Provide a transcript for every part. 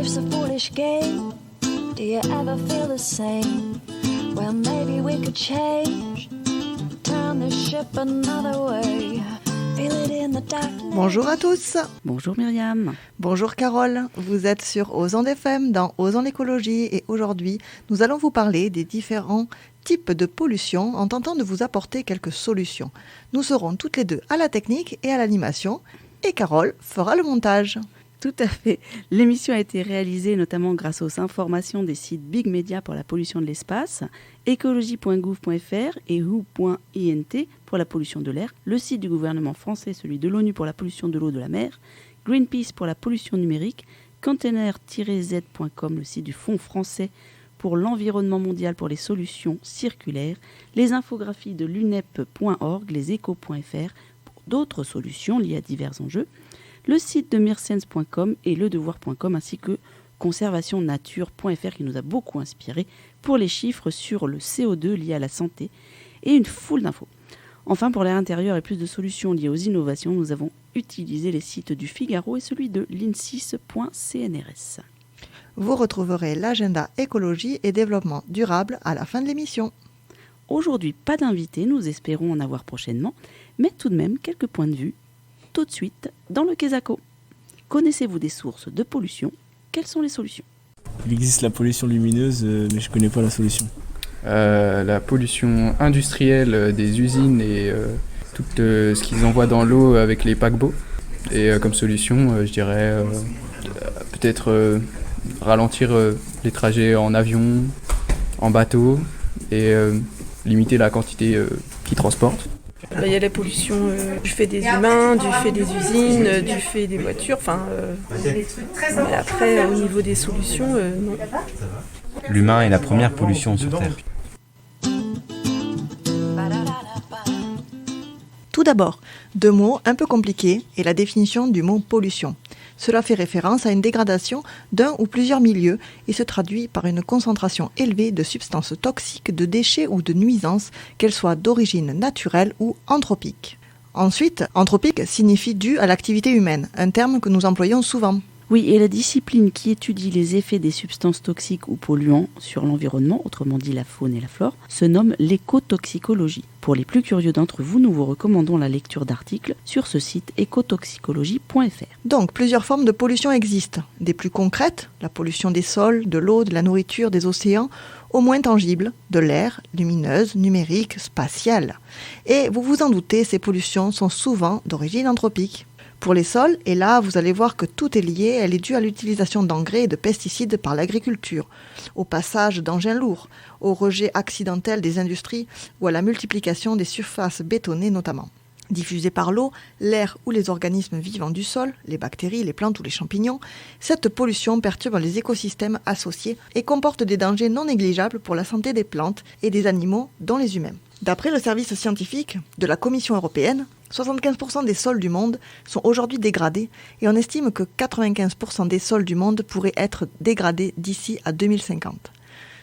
life's a foolish game. Do you ever feel the same? Well, maybe we could change, turn the ship another way. Feel it in the darkness. Bonjour à tous. Bonjour Myriam. Bonjour Carole. Vous êtes sur Osons FM dans Osons l'écologie et aujourd'hui, nous allons vous parler des différents types de pollution en tentant de vous apporter quelques solutions. Nous serons toutes les deux à la technique et à l'animation et Carole fera le montage. Tout à fait. L'émission a été réalisée notamment grâce aux informations des sites Big Media pour la pollution de l'espace, écologie.gouv.fr et who.int pour la pollution de l'air, le site du gouvernement français, celui de l'ONU pour la pollution de l'eau de la mer, Greenpeace pour la pollution numérique, container-z.com, le site du Fonds français pour l'environnement mondial pour les solutions circulaires, les infographies de l'unep.org, les échos.fr pour d'autres solutions liées à divers enjeux, le site de mirsense.com et ledevoir.com ainsi que conservationnature.fr qui nous a beaucoup inspiré pour les chiffres sur le CO2 lié à la santé et une foule d'infos. Enfin, pour l'air intérieur et plus de solutions liées aux innovations, nous avons utilisé les sites du Figaro et celui de linsis.cnrs. Vous retrouverez l'agenda écologie et développement durable à la fin de l'émission. Aujourd'hui, pas d'invité, nous espérons en avoir prochainement, mais tout de même quelques points de vue. Tout de suite dans le Quesaco. Connaissez-vous des sources de pollution ? Quelles sont les solutions ? Il existe la pollution lumineuse, mais je ne connais pas la solution. La pollution industrielle des usines et tout ce qu'ils envoient dans l'eau avec les paquebots. Et comme solution, je dirais peut-être ralentir les trajets en avion, en bateau et limiter la quantité qu'ils transportent. Il y a la pollution du fait des humains, du fait des usines, du fait des voitures. Mais après, au niveau des solutions, non. L'humain est la première pollution sur Terre. Tout d'abord, deux mots un peu compliqués et la définition du mot pollution. Cela fait référence à une dégradation d'un ou plusieurs milieux et se traduit par une concentration élevée de substances toxiques, de déchets ou de nuisances, qu'elles soient d'origine naturelle ou anthropique. Ensuite, anthropique signifie dû à l'activité humaine, un terme que nous employons souvent. Oui, et la discipline qui étudie les effets des substances toxiques ou polluants sur l'environnement, autrement dit la faune et la flore, se nomme l'écotoxicologie. Pour les plus curieux d'entre vous, nous vous recommandons la lecture d'articles sur ce site écotoxicologie.fr. Donc, plusieurs formes de pollution existent. Des plus concrètes, la pollution des sols, de l'eau, de la nourriture, des océans, aux moins tangibles, de l'air, lumineuse, numérique, spatiale. Et vous vous en doutez, ces pollutions sont souvent d'origine anthropique. Pour les sols, et là vous allez voir que tout est lié, elle est due à l'utilisation d'engrais et de pesticides par l'agriculture, au passage d'engins lourds, au rejet accidentel des industries ou à la multiplication des surfaces bétonnées notamment. Diffusée par l'eau, l'air ou les organismes vivants du sol, les bactéries, les plantes ou les champignons, cette pollution perturbe les écosystèmes associés et comporte des dangers non négligeables pour la santé des plantes et des animaux, dont les humains. D'après le service scientifique de la Commission européenne, 75% des sols du monde sont aujourd'hui dégradés et on estime que 95% des sols du monde pourraient être dégradés d'ici à 2050.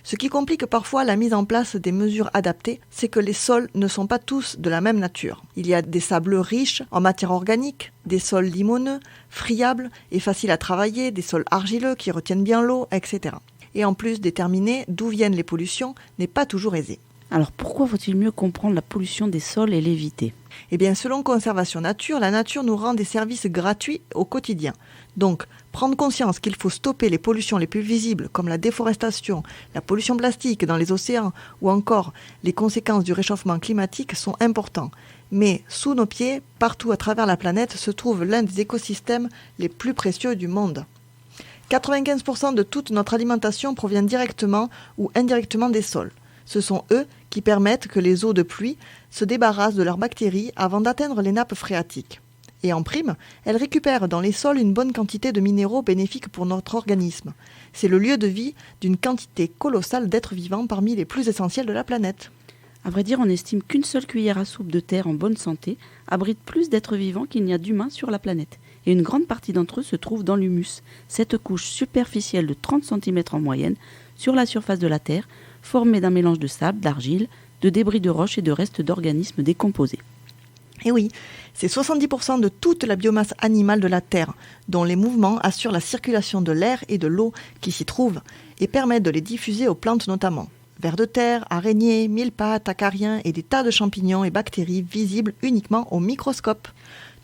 Ce qui complique parfois la mise en place des mesures adaptées, c'est que les sols ne sont pas tous de la même nature. Il y a des sables riches en matière organique, des sols limoneux, friables et faciles à travailler, des sols argileux qui retiennent bien l'eau, etc. Et en plus, déterminer d'où viennent les pollutions n'est pas toujours aisé. Alors pourquoi faut-il mieux comprendre la pollution des sols et l'éviter ? Eh bien, selon Conservation Nature, la nature nous rend des services gratuits au quotidien. Donc, prendre conscience qu'il faut stopper les pollutions les plus visibles, comme la déforestation, la pollution plastique dans les océans, ou encore les conséquences du réchauffement climatique sont importants. Mais, sous nos pieds, partout à travers la planète, se trouve l'un des écosystèmes les plus précieux du monde. 95% de toute notre alimentation provient directement ou indirectement des sols. Ce sont eux qui permettent que les eaux de pluie se débarrassent de leurs bactéries avant d'atteindre les nappes phréatiques. Et en prime, elles récupèrent dans les sols une bonne quantité de minéraux bénéfiques pour notre organisme. C'est le lieu de vie d'une quantité colossale d'êtres vivants parmi les plus essentiels de la planète. À vrai dire, on estime qu'une seule cuillère à soupe de terre en bonne santé abrite plus d'êtres vivants qu'il n'y a d'humains sur la planète. Et une grande partie d'entre eux se trouve dans l'humus, cette couche superficielle de 30 cm en moyenne sur la surface de la Terre, formée d'un mélange de sable, d'argile, de débris de roches et de restes d'organismes décomposés. Et oui, c'est 70% de toute la biomasse animale de la Terre, dont les mouvements assurent la circulation de l'air et de l'eau qui s'y trouvent et permettent de les diffuser aux plantes notamment. Vers de terre, araignées, mille-pattes, acariens et des tas de champignons et bactéries visibles uniquement au microscope.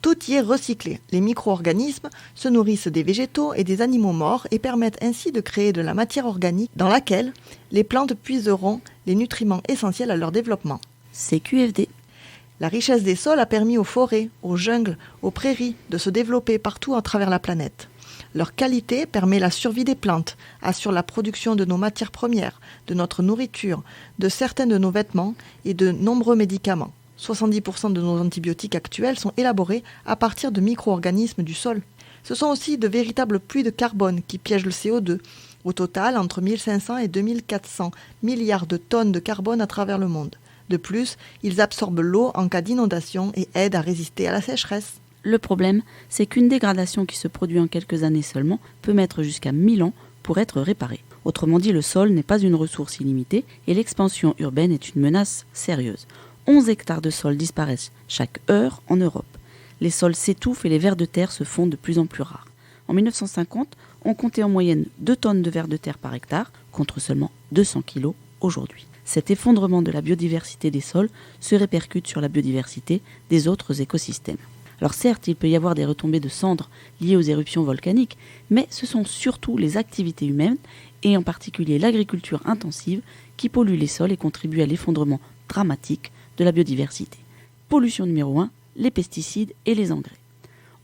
Tout y est recyclé. Les micro-organismes se nourrissent des végétaux et des animaux morts et permettent ainsi de créer de la matière organique dans laquelle les plantes puiseront les nutriments essentiels à leur développement. CQFD. La richesse des sols a permis aux forêts, aux jungles, aux prairies de se développer partout à travers la planète. Leur qualité permet la survie des plantes, assure la production de nos matières premières, de notre nourriture, de certains de nos vêtements et de nombreux médicaments. 70% de nos antibiotiques actuels sont élaborés à partir de micro-organismes du sol. Ce sont aussi de véritables puits de carbone qui piègent le CO2. Au total, entre 1500 et 2400 milliards de tonnes de carbone à travers le monde. De plus, ils absorbent l'eau en cas d'inondation et aident à résister à la sécheresse. Le problème, c'est qu'une dégradation qui se produit en quelques années seulement peut mettre jusqu'à 1000 ans pour être réparée. Autrement dit, le sol n'est pas une ressource illimitée et l'expansion urbaine est une menace sérieuse. 11 hectares de sol disparaissent chaque heure en Europe. Les sols s'étouffent et les vers de terre se font de plus en plus rares. En 1950, on comptait en moyenne 2 tonnes de vers de terre par hectare, contre seulement 200 kilos aujourd'hui. Cet effondrement de la biodiversité des sols se répercute sur la biodiversité des autres écosystèmes. Alors certes, il peut y avoir des retombées de cendres liées aux éruptions volcaniques, mais ce sont surtout les activités humaines, et en particulier l'agriculture intensive, qui polluent les sols et contribuent à l'effondrement dramatique de la biodiversité. Pollution numéro 1, les pesticides et les engrais.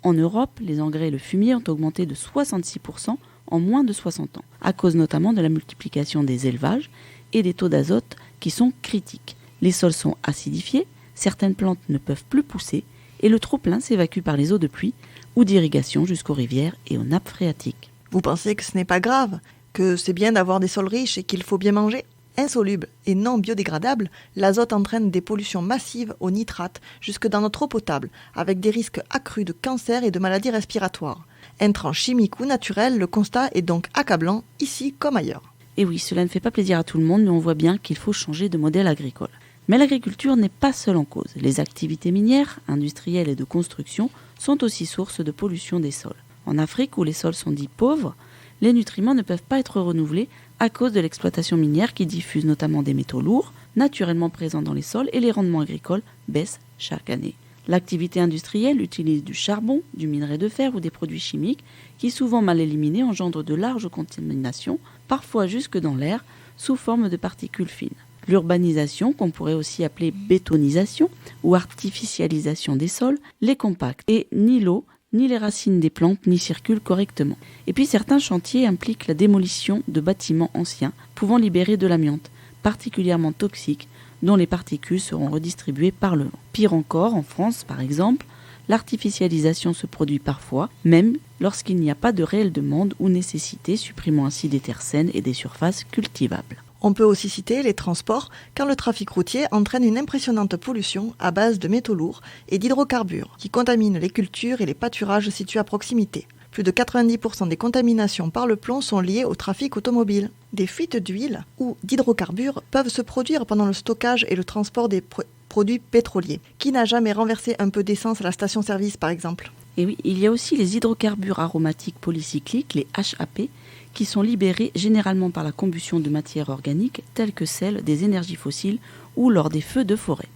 En Europe, les engrais et le fumier ont augmenté de 66% en moins de 60 ans, à cause notamment de la multiplication des élevages et des taux d'azote qui sont critiques. Les sols sont acidifiés, certaines plantes ne peuvent plus pousser, et le trop-plein s'évacue par les eaux de pluie ou d'irrigation jusqu'aux rivières et aux nappes phréatiques. Vous pensez que ce n'est pas grave, que c'est bien d'avoir des sols riches et qu'il faut bien manger ? Insoluble et non biodégradable, l'azote entraîne des pollutions massives aux nitrates jusque dans notre eau potable, avec des risques accrus de cancer et de maladies respiratoires. Intrants chimiques ou naturels, le constat est donc accablant, ici comme ailleurs. Et oui, cela ne fait pas plaisir à tout le monde, mais on voit bien qu'il faut changer de modèle agricole. Mais l'agriculture n'est pas seule en cause. Les activités minières, industrielles et de construction sont aussi source de pollution des sols. En Afrique, où les sols sont dits pauvres, les nutriments ne peuvent pas être renouvelés à cause de l'exploitation minière qui diffuse notamment des métaux lourds, naturellement présents dans les sols, et les rendements agricoles baissent chaque année. L'activité industrielle utilise du charbon, du minerai de fer ou des produits chimiques qui, souvent mal éliminés, engendrent de larges contaminations, parfois jusque dans l'air, sous forme de particules fines. L'urbanisation, qu'on pourrait aussi appeler bétonisation ou artificialisation des sols, les compacte et ni l'eau, ni les racines des plantes n'y circulent correctement. Et puis certains chantiers impliquent la démolition de bâtiments anciens pouvant libérer de l'amiante, particulièrement toxique, dont les particules seront redistribuées par le vent. Pire encore, en France par exemple, l'artificialisation se produit parfois, même lorsqu'il n'y a pas de réelle demande ou nécessité, supprimant ainsi des terres saines et des surfaces cultivables. On peut aussi citer les transports, quand le trafic routier entraîne une impressionnante pollution à base de métaux lourds et d'hydrocarbures, qui contaminent les cultures et les pâturages situés à proximité. Plus de 90% des contaminations par le plomb sont liées au trafic automobile. Des fuites d'huile ou d'hydrocarbures peuvent se produire pendant le stockage et le transport des produits pétroliers. Qui n'a jamais renversé un peu d'essence à la station-service par exemple ? Et oui, il y a aussi les hydrocarbures aromatiques polycycliques, les HAP, qui sont libérés généralement par la combustion de matières organiques telles que celles des énergies fossiles ou lors des feux de forêt.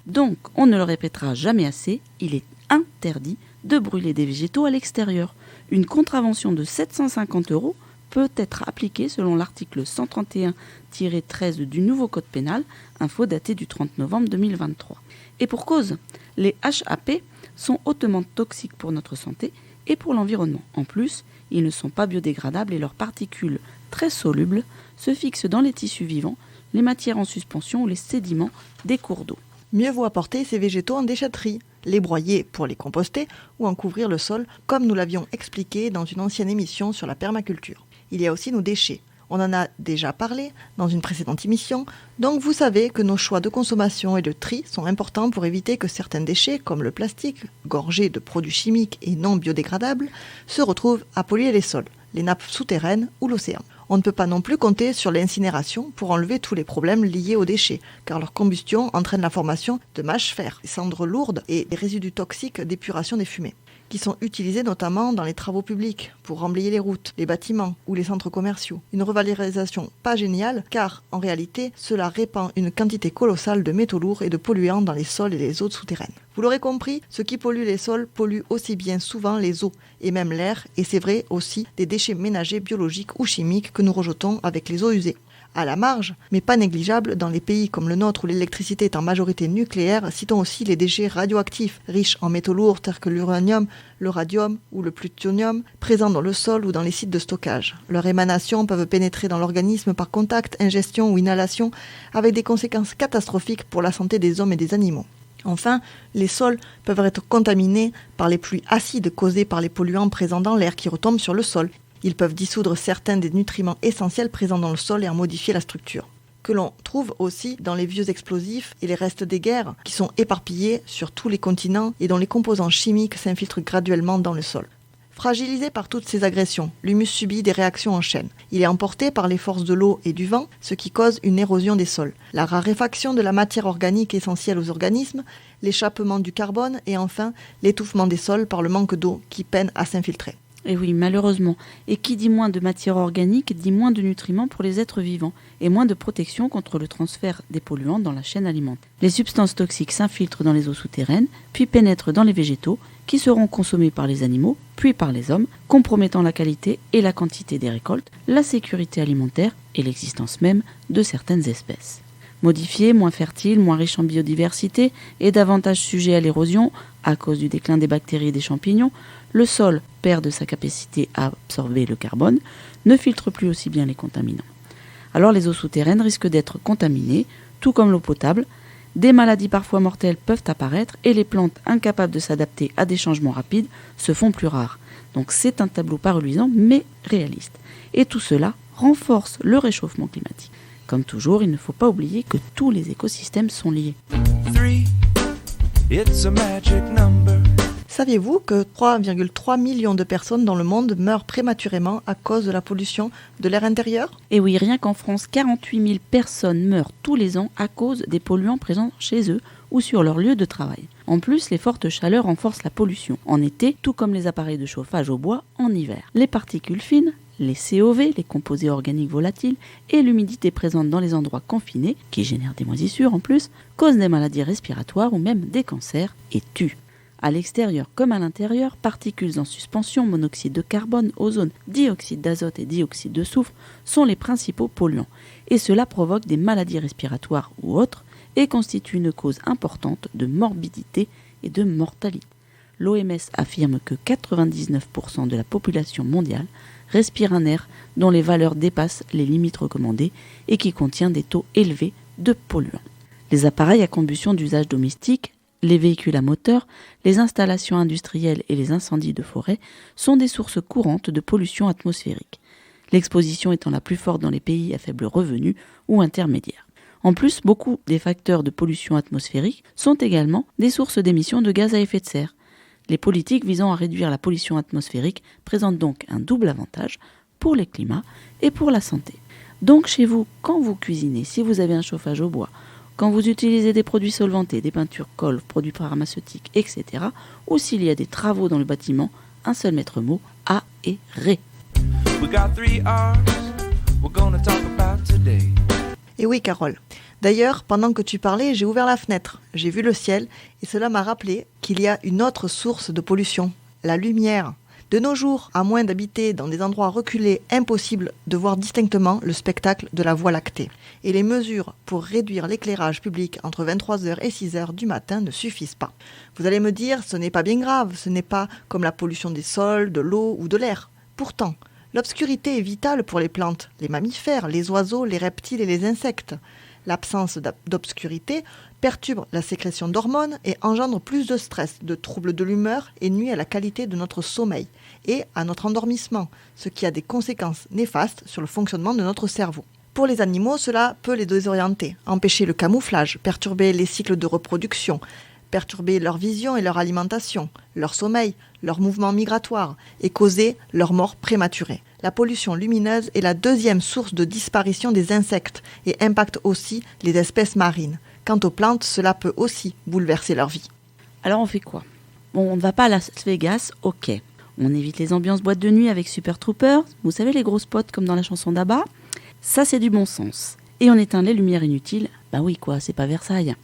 Donc, on ne le répétera jamais assez, il est interdit de brûler des végétaux à l'extérieur. Une contravention de 750 € peut être appliquée selon l'article 131-13 du nouveau code pénal, info datée du 30 novembre 2023. Et pour cause, les HAP sont hautement toxiques pour notre santé et pour l'environnement. En plus, ils ne sont pas biodégradables et leurs particules très solubles se fixent dans les tissus vivants, les matières en suspension ou les sédiments des cours d'eau. Mieux vaut apporter ces végétaux en déchetterie, les broyer pour les composter ou en couvrir le sol, comme nous l'avions expliqué dans une ancienne émission sur la permaculture. Il y a aussi nos déchets. On en a déjà parlé dans une précédente émission, donc vous savez que nos choix de consommation et de tri sont importants pour éviter que certains déchets, comme le plastique, gorgés de produits chimiques et non biodégradables, se retrouvent à polluer les sols. les nappes souterraines ou l'océan. On ne peut pas non plus compter sur l'incinération pour enlever tous les problèmes liés aux déchets, car leur combustion entraîne la formation de mâches fer, des cendres lourdes et des résidus toxiques d'épuration des fumées, qui sont utilisés notamment dans les travaux publics, pour remblayer les routes, les bâtiments ou les centres commerciaux. Une revalorisation pas géniale, car en réalité, cela répand une quantité colossale de métaux lourds et de polluants dans les sols et les eaux souterraines. Vous l'aurez compris, ce qui pollue les sols pollue aussi bien souvent les eaux et même l'air, et c'est vrai aussi des déchets ménagers biologiques ou chimiques que nous rejetons avec les eaux usées. À la marge, mais pas négligeable, dans les pays comme le nôtre où l'électricité est en majorité nucléaire, citons aussi les déchets radioactifs, riches en métaux lourds tels que l'uranium, le radium ou le plutonium, présents dans le sol ou dans les sites de stockage. Leurs émanations peuvent pénétrer dans l'organisme par contact, ingestion ou inhalation, avec des conséquences catastrophiques pour la santé des hommes et des animaux. Enfin, les sols peuvent être contaminés par les pluies acides causées par les polluants présents dans l'air qui retombent sur le sol. Ils peuvent dissoudre certains des nutriments essentiels présents dans le sol et en modifier la structure, que l'on trouve aussi dans les vieux explosifs et les restes des guerres qui sont éparpillés sur tous les continents et dont les composants chimiques s'infiltrent graduellement dans le sol. Fragilisé par toutes ces agressions, l'humus subit des réactions en chaîne. Il est emporté par les forces de l'eau et du vent, ce qui cause une érosion des sols, la raréfaction de la matière organique essentielle aux organismes, l'échappement du carbone et enfin l'étouffement des sols par le manque d'eau qui peine à s'infiltrer. Et oui, malheureusement. Et qui dit moins de matière organique dit moins de nutriments pour les êtres vivants et moins de protection contre le transfert des polluants dans la chaîne alimentaire. Les substances toxiques s'infiltrent dans les eaux souterraines, puis pénètrent dans les végétaux, qui seront consommés par les animaux, puis par les hommes, compromettant la qualité et la quantité des récoltes, la sécurité alimentaire et l'existence même de certaines espèces. Modifiés, moins fertiles, moins riches en biodiversité et davantage sujets à l'érosion à cause du déclin des bactéries et des champignons, le sol perd de sa capacité à absorber le carbone, ne filtre plus aussi bien les contaminants. Alors les eaux souterraines risquent d'être contaminées, tout comme l'eau potable. Des maladies parfois mortelles peuvent apparaître et les plantes incapables de s'adapter à des changements rapides se font plus rares. Donc c'est un tableau pas reluisant mais réaliste. Et tout cela renforce le réchauffement climatique. Comme toujours, il ne faut pas oublier que tous les écosystèmes sont liés. 3, it's a magic number. Saviez-vous que 3,3 millions de personnes dans le monde meurent prématurément à cause de la pollution de l'air intérieur ? Et oui, rien qu'en France, 48 000 personnes meurent tous les ans à cause des polluants présents chez eux ou sur leur lieu de travail. En plus, les fortes chaleurs renforcent la pollution en été, tout comme les appareils de chauffage au bois en hiver. Les particules fines, les COV, les composés organiques volatiles, et l'humidité présente dans les endroits confinés, qui génèrent des moisissures en plus, causent des maladies respiratoires ou même des cancers et tuent. À l'extérieur comme à l'intérieur, particules en suspension, monoxyde de carbone, ozone, dioxyde d'azote et dioxyde de soufre sont les principaux polluants. Et cela provoque des maladies respiratoires ou autres et constitue une cause importante de morbidité et de mortalité. L'OMS affirme que 99% de la population mondiale respire un air dont les valeurs dépassent les limites recommandées et qui contient des taux élevés de polluants. Les appareils à combustion d'usage domestique, les véhicules à moteur, les installations industrielles et les incendies de forêt sont des sources courantes de pollution atmosphérique, l'exposition étant la plus forte dans les pays à faible revenu ou intermédiaires. En plus, beaucoup des facteurs de pollution atmosphérique sont également des sources d'émissions de gaz à effet de serre. Les politiques visant à réduire la pollution atmosphérique présentent donc un double avantage pour les climats et pour la santé. Donc chez vous, quand vous cuisinez, si vous avez un chauffage au bois, quand vous utilisez des produits solventés, des peintures, colle, produits pharmaceutiques, etc., ou s'il y a des travaux dans le bâtiment, un seul maître mot, aérer. Et oui, Carole. D'ailleurs, pendant que tu parlais, j'ai ouvert la fenêtre, j'ai vu le ciel, et cela m'a rappelé qu'il y a une autre source de pollution, la lumière. De nos jours, à moins d'habiter dans des endroits reculés, impossible de voir distinctement le spectacle de la Voie lactée. Et les mesures pour réduire l'éclairage public entre 23h et 6h du matin ne suffisent pas. Vous allez me dire, ce n'est pas bien grave, ce n'est pas comme la pollution des sols, de l'eau ou de l'air. Pourtant, l'obscurité est vitale pour les plantes, les mammifères, les oiseaux, les reptiles et les insectes. L'absence d'obscurité perturbe la sécrétion d'hormones et engendre plus de stress, de troubles de l'humeur et nuit à la qualité de notre sommeil et à notre endormissement, ce qui a des conséquences néfastes sur le fonctionnement de notre cerveau. Pour les animaux, cela peut les désorienter, empêcher le camouflage, perturber les cycles de reproduction, perturber leur vision et leur alimentation, leur sommeil, leur mouvement migratoire et causer leur mort prématurée. La pollution lumineuse est la deuxième source de disparition des insectes et impacte aussi les espèces marines. Quant aux plantes, cela peut aussi bouleverser leur vie. Alors on fait quoi ? Bon, on ne va pas à Las Vegas, ok. On évite les ambiances boîtes de nuit avec Super Troopers, vous savez les gros spots comme dans la chanson d'Abba. Ça c'est du bon sens. Et on éteint les lumières inutiles, bah oui quoi, c'est pas Versailles.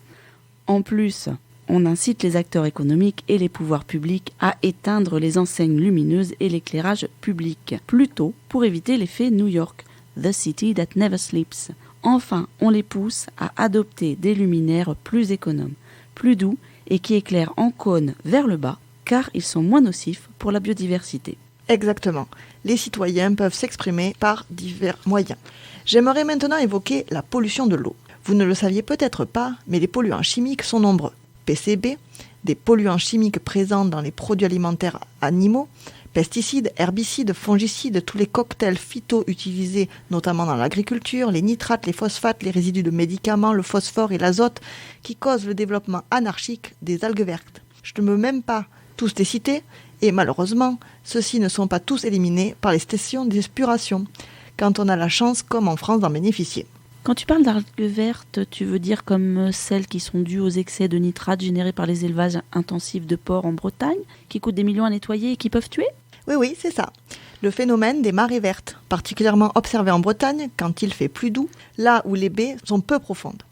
En plus, on incite les acteurs économiques et les pouvoirs publics à éteindre les enseignes lumineuses et l'éclairage public, plutôt pour éviter l'effet New York, The City That Never Sleeps. Enfin, on les pousse à adopter des luminaires plus économes, plus doux et qui éclairent en cône vers le bas, car ils sont moins nocifs pour la biodiversité. Exactement. Les citoyens peuvent s'exprimer par divers moyens. J'aimerais maintenant évoquer la pollution de l'eau. Vous ne le saviez peut-être pas, mais les polluants chimiques sont nombreux. PCB, des polluants chimiques présents dans les produits alimentaires animaux, pesticides, herbicides, fongicides, tous les cocktails phyto utilisés notamment dans l'agriculture, les nitrates, les phosphates, les résidus de médicaments, le phosphore et l'azote qui causent le développement anarchique des algues vertes. Je ne peux même pas tous les citer et malheureusement, ceux-ci ne sont pas tous éliminés par les stations d'épuration quand on a la chance, comme en France, d'en bénéficier. Quand tu parles d'algues vertes, tu veux dire comme celles qui sont dues aux excès de nitrates générés par les élevages intensifs de porcs en Bretagne, qui coûtent des millions à nettoyer et qui peuvent tuer ? Oui, c'est ça. Le phénomène des marées vertes, particulièrement observé en Bretagne quand il fait plus doux, là où les baies sont peu profondes.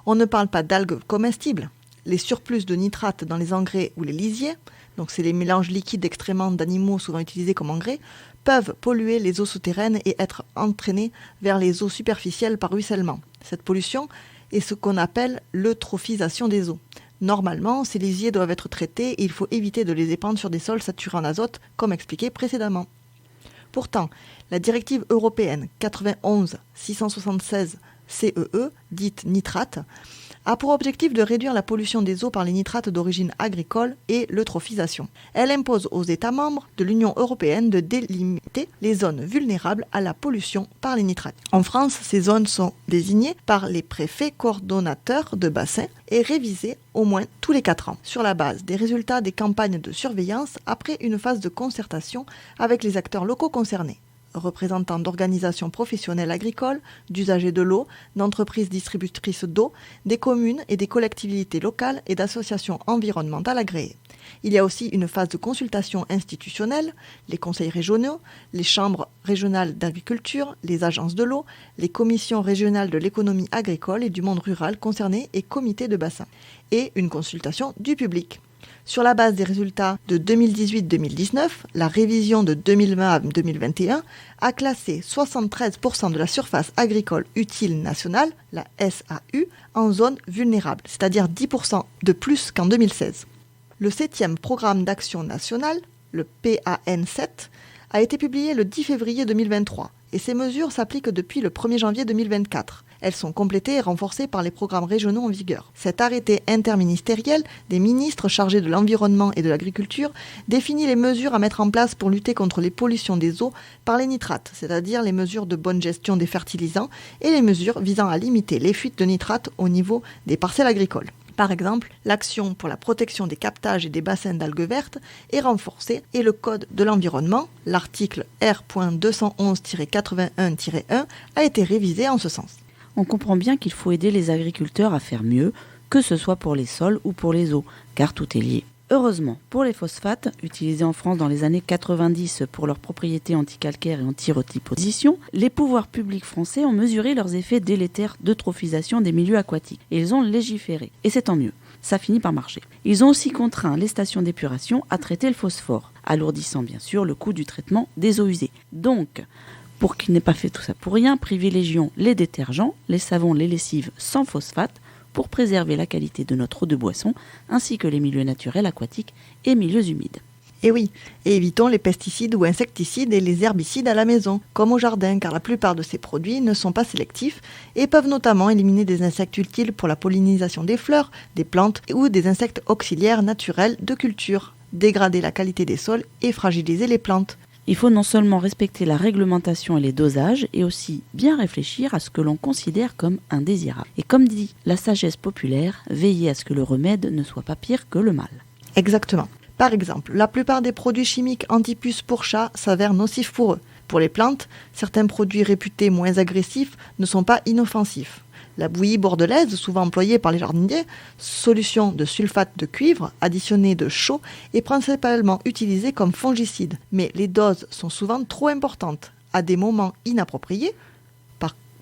On ne parle pas d'algues comestibles. Les surplus de nitrates dans les engrais ou les lisiers, donc c'est les mélanges liquides d'excréments d'animaux souvent utilisés comme engrais, peuvent polluer les eaux souterraines et être entraînés vers les eaux superficielles par ruissellement. Cette pollution est ce qu'on appelle l'eutrophisation des eaux. Normalement, ces lisiers doivent être traités et il faut éviter de les épandre sur des sols saturés en azote, comme expliqué précédemment. Pourtant, la directive européenne 91/676 CEE, dite nitrate, a pour objectif de réduire la pollution des eaux par les nitrates d'origine agricole et l'eutrophisation. Elle impose aux États membres de l'Union européenne de délimiter les zones vulnérables à la pollution par les nitrates. En France, ces zones sont désignées par les préfets coordonnateurs de bassins et révisées au moins tous les 4 ans, sur la base des résultats des campagnes de surveillance après une phase de concertation avec les acteurs locaux concernés. Représentants d'organisations professionnelles agricoles, d'usagers de l'eau, d'entreprises distributrices d'eau, des communes et des collectivités locales et d'associations environnementales agréées. Il y a aussi une phase de consultation institutionnelle, les conseils régionaux, les chambres régionales d'agriculture, les agences de l'eau, les commissions régionales de l'économie agricole et du monde rural concernés et comités de bassin, et une consultation du public. Sur la base des résultats de 2018-2019, la révision de 2020 à 2021 a classé 73% de la surface agricole utile nationale, la SAU, en zone vulnérable, c'est-à-dire 10% de plus qu'en 2016. Le 7e programme d'action national, le PAN7, a été publié le 10 février 2023 et ces mesures s'appliquent depuis le 1er janvier 2024. Elles sont complétées et renforcées par les programmes régionaux en vigueur. Cet arrêté interministériel des ministres chargés de l'environnement et de l'agriculture définit les mesures à mettre en place pour lutter contre les pollutions des eaux par les nitrates, c'est-à-dire les mesures de bonne gestion des fertilisants et les mesures visant à limiter les fuites de nitrates au niveau des parcelles agricoles. Par exemple, l'action pour la protection des captages et des bassins d'algues vertes est renforcée et le Code de l'environnement, l'article R.211-81-1, a été révisé en ce sens. On comprend bien qu'il faut aider les agriculteurs à faire mieux, que ce soit pour les sols ou pour les eaux, car tout est lié. Heureusement, pour les phosphates, utilisés en France dans les années 90 pour leurs propriétés anticalcaires et anti-reposition, les pouvoirs publics français ont mesuré leurs effets délétères d'eutrophisation des milieux aquatiques. Et ils ont légiféré. Et c'est tant mieux. Ça finit par marcher. Ils ont aussi contraint les stations d'épuration à traiter le phosphore, alourdissant bien sûr le coût du traitement des eaux usées. Donc, pour qu'ils n'aient pas fait tout ça pour rien, privilégions les détergents, les savons, les lessives sans phosphate pour préserver la qualité de notre eau de boisson ainsi que les milieux naturels aquatiques et milieux humides. Et oui, et évitons les pesticides ou insecticides et les herbicides à la maison, comme au jardin, car la plupart de ces produits ne sont pas sélectifs et peuvent notamment éliminer des insectes utiles pour la pollinisation des fleurs, des plantes ou des insectes auxiliaires naturels de culture, dégrader la qualité des sols et fragiliser les plantes. Il faut non seulement respecter la réglementation et les dosages, et aussi bien réfléchir à ce que l'on considère comme indésirable. Et comme dit la sagesse populaire, veiller à ce que le remède ne soit pas pire que le mal. Exactement. Par exemple, la plupart des produits chimiques anti-puces pour chats s'avèrent nocifs pour eux. Pour les plantes, certains produits réputés moins agressifs ne sont pas inoffensifs. La bouillie bordelaise, souvent employée par les jardiniers, solution de sulfate de cuivre additionnée de chaux, est principalement utilisée comme fongicide. Mais les doses sont souvent trop importantes, à des moments inappropriés.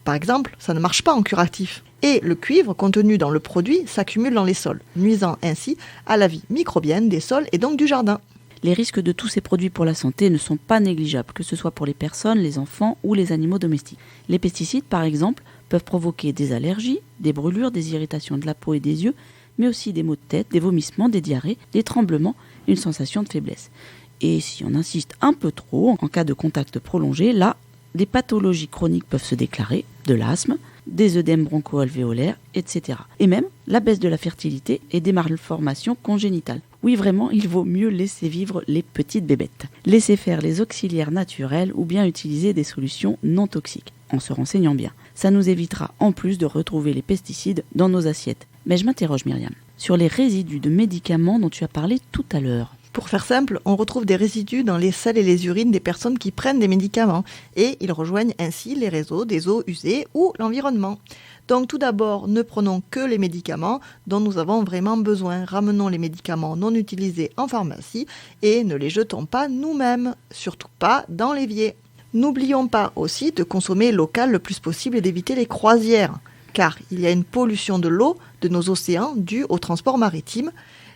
Par exemple, ça ne marche pas en curatif. Et le cuivre contenu dans le produit s'accumule dans les sols, nuisant ainsi à la vie microbienne des sols et donc du jardin. Les risques de tous ces produits pour la santé ne sont pas négligeables, que ce soit pour les personnes, les enfants ou les animaux domestiques. Les pesticides, par exemple, peuvent provoquer des allergies, des brûlures, des irritations de la peau et des yeux, mais aussi des maux de tête, des vomissements, des diarrhées, des tremblements et une sensation de faiblesse. Et si on insiste un peu trop, en cas de contact prolongé, là, des pathologies chroniques peuvent se déclarer, de l'asthme, des œdèmes broncho-alvéolaires, etc. Et même la baisse de la fertilité et des malformations congénitales. Oui, vraiment, il vaut mieux laisser vivre les petites bébêtes. Laisser faire les auxiliaires naturels ou bien utiliser des solutions non toxiques, en se renseignant bien. Ça nous évitera en plus de retrouver les pesticides dans nos assiettes. Mais je m'interroge, Myriam, sur les résidus de médicaments dont tu as parlé tout à l'heure. Pour faire simple, on retrouve des résidus dans les selles et les urines des personnes qui prennent des médicaments et ils rejoignent ainsi les réseaux des eaux usées ou l'environnement. Donc tout d'abord, ne prenons que les médicaments dont nous avons vraiment besoin. Ramenons les médicaments non utilisés en pharmacie et ne les jetons pas nous-mêmes, surtout pas dans l'évier. N'oublions pas aussi de consommer local le plus possible et d'éviter les croisières, car il y a une pollution de l'eau de nos océans due au transport maritime,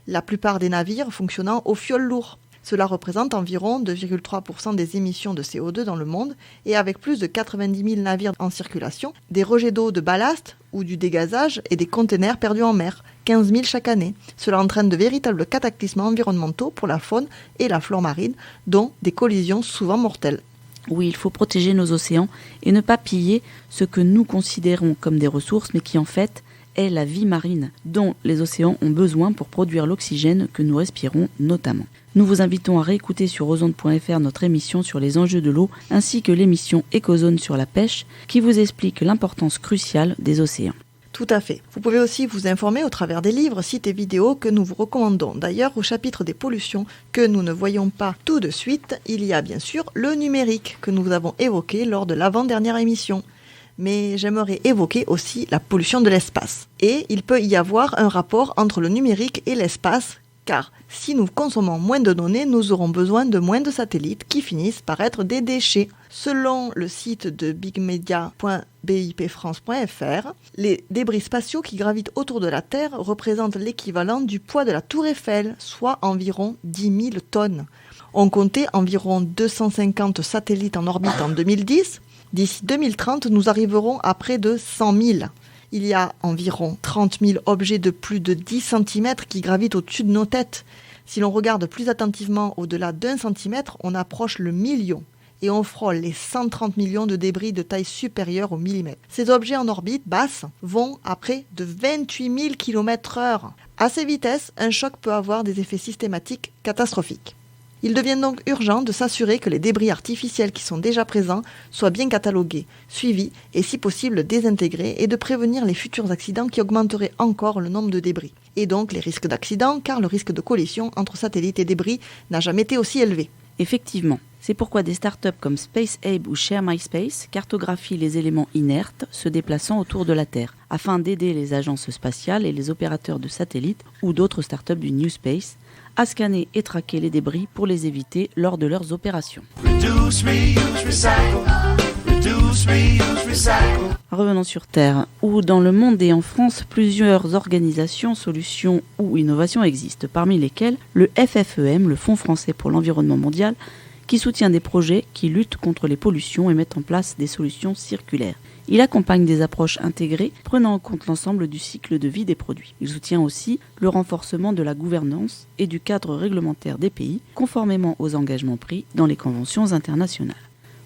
la plupart des navires fonctionnant au fioul lourd. Cela représente environ 2,3% des émissions de CO2 dans le monde et avec plus de 90 000 navires en circulation, des rejets d'eau de ballast ou du dégazage et des containers perdus en mer, 15 000 chaque année. Cela entraîne de véritables cataclysmes environnementaux pour la faune et la flore marine, dont des collisions souvent mortelles. Oui, il faut protéger nos océans et ne pas piller ce que nous considérons comme des ressources, mais qui en fait est la vie marine, dont les océans ont besoin pour produire l'oxygène que nous respirons notamment. Nous vous invitons à réécouter sur ozone.fr notre émission sur les enjeux de l'eau, ainsi que l'émission Écozone sur la pêche, qui vous explique l'importance cruciale des océans. Tout à fait. Vous pouvez aussi vous informer au travers des livres, sites et vidéos que nous vous recommandons. D'ailleurs, au chapitre des pollutions que nous ne voyons pas tout de suite, il y a bien sûr le numérique que nous avons évoqué lors de l'avant-dernière émission. Mais j'aimerais évoquer aussi la pollution de l'espace. Et il peut y avoir un rapport entre le numérique et l'espace, car si nous consommons moins de données, nous aurons besoin de moins de satellites qui finissent par être des déchets. Selon le site de bigmedia.bipfrance.fr, les débris spatiaux qui gravitent autour de la Terre représentent l'équivalent du poids de la Tour Eiffel, soit environ 10 000 tonnes. On comptait environ 250 satellites en orbite en 2010. D'ici 2030, nous arriverons à près de 100 000. Il y a environ 30 000 objets de plus de 10 cm qui gravitent au-dessus de nos têtes. Si l'on regarde plus attentivement au-delà d'1 centimètre, on approche le million et on frôle les 130 millions de débris de taille supérieure au millimètre. Ces objets en orbite basse vont à près de 28 000 km/h. À ces vitesses, un choc peut avoir des effets systématiques catastrophiques. Il devient donc urgent de s'assurer que les débris artificiels qui sont déjà présents soient bien catalogués, suivis et si possible désintégrés et de prévenir les futurs accidents qui augmenteraient encore le nombre de débris. Et donc les risques d'accident car le risque de collision entre satellites et débris n'a jamais été aussi élevé. Effectivement, c'est pourquoi des startups comme SpaceAbe ou Share My Space cartographient les éléments inertes se déplaçant autour de la Terre, afin d'aider les agences spatiales et les opérateurs de satellites ou d'autres startups du New Space à scanner et traquer les débris pour les éviter lors de leurs opérations. Reduce, reuse, recycle. Reduce, reuse, recycle. Revenons sur Terre, où dans le monde et en France, plusieurs organisations, solutions ou innovations existent, parmi lesquelles le FFEM, le Fonds français pour l'environnement mondial, qui soutient des projets qui luttent contre les pollutions et mettent en place des solutions circulaires. Il accompagne des approches intégrées prenant en compte l'ensemble du cycle de vie des produits. Il soutient aussi le renforcement de la gouvernance et du cadre réglementaire des pays, conformément aux engagements pris dans les conventions internationales.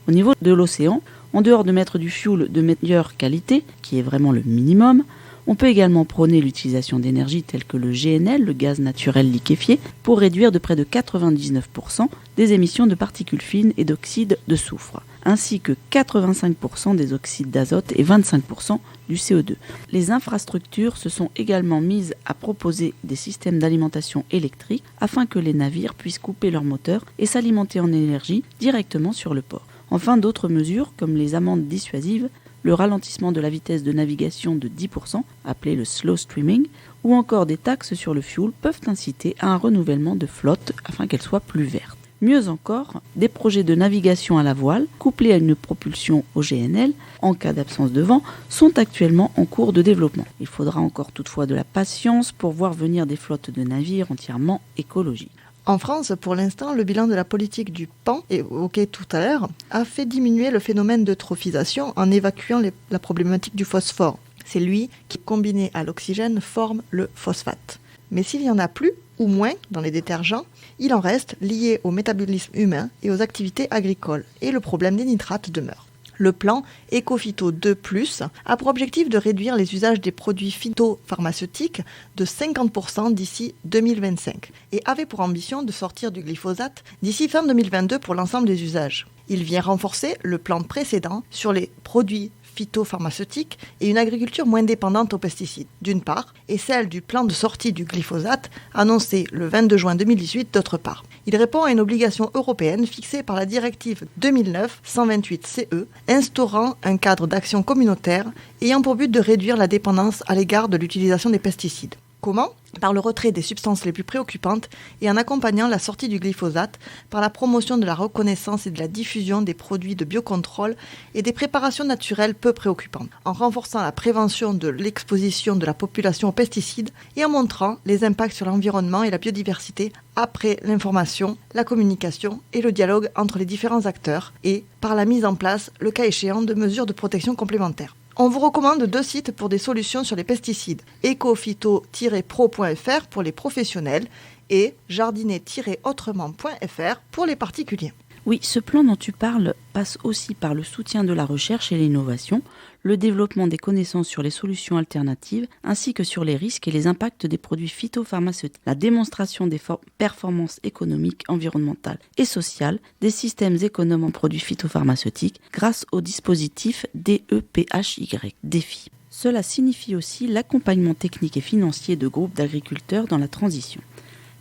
Au niveau de l'océan, en dehors de mettre du fioul de meilleure qualité, qui est vraiment le minimum, on peut également prôner l'utilisation d'énergies telles que le GNL, le gaz naturel liquéfié, pour réduire de près de 99% des émissions de particules fines et d'oxyde de soufre, ainsi que 85% des oxydes d'azote et 25% du CO2. Les infrastructures se sont également mises à proposer des systèmes d'alimentation électrique afin que les navires puissent couper leurs moteurs et s'alimenter en énergie directement sur le port. Enfin, d'autres mesures, comme les amendes dissuasives, le ralentissement de la vitesse de navigation de 10%, appelé le slow streaming, ou encore des taxes sur le fioul peuvent inciter à un renouvellement de flotte afin qu'elle soit plus verte. Mieux encore, des projets de navigation à la voile, couplés à une propulsion au GNL, en cas d'absence de vent, sont actuellement en cours de développement. Il faudra encore toutefois de la patience pour voir venir des flottes de navires entièrement écologiques. En France, pour l'instant, le bilan de la politique du PAN, évoqué tout à l'heure, a fait diminuer le phénomène d'eutrophisation en évacuant la problématique du phosphore. C'est lui qui, combiné à l'oxygène, forme le phosphate. Mais s'il y en a plus, ou moins, dans les détergents, il en reste lié au métabolisme humain et aux activités agricoles, et le problème des nitrates demeure. Le plan Ecophyto 2+, a pour objectif de réduire les usages des produits phytopharmaceutiques de 50% d'ici 2025 et avait pour ambition de sortir du glyphosate d'ici fin 2022 pour l'ensemble des usages. Il vient renforcer le plan précédent sur les produits phytopharmaceutiques et une agriculture moins dépendante aux pesticides, d'une part, et celle du plan de sortie du glyphosate annoncé le 22 juin 2018, d'autre part. Il répond à une obligation européenne fixée par la directive 2009-128-CE, instaurant un cadre d'action communautaire ayant pour but de réduire la dépendance à l'égard de l'utilisation des pesticides. Comment ? Par le retrait des substances les plus préoccupantes et en accompagnant la sortie du glyphosate par la promotion de la reconnaissance et de la diffusion des produits de biocontrôle et des préparations naturelles peu préoccupantes, en renforçant la prévention de l'exposition de la population aux pesticides et en montrant les impacts sur l'environnement et la biodiversité après l'information, la communication et le dialogue entre les différents acteurs et par la mise en place, le cas échéant, de mesures de protection complémentaires. On vous recommande 2 sites pour des solutions sur les pesticides, ecophyto-pro.fr pour les professionnels et jardiner-autrement.fr pour les particuliers. Oui, ce plan dont tu parles passe aussi par le soutien de la recherche et l'innovation, le développement des connaissances sur les solutions alternatives, ainsi que sur les risques et les impacts des produits phytopharmaceutiques, la démonstration des performances économiques, environnementales et sociales des systèmes économes en produits phytopharmaceutiques grâce au dispositif DEPHY, DEFI. Cela signifie aussi l'accompagnement technique et financier de groupes d'agriculteurs dans la transition.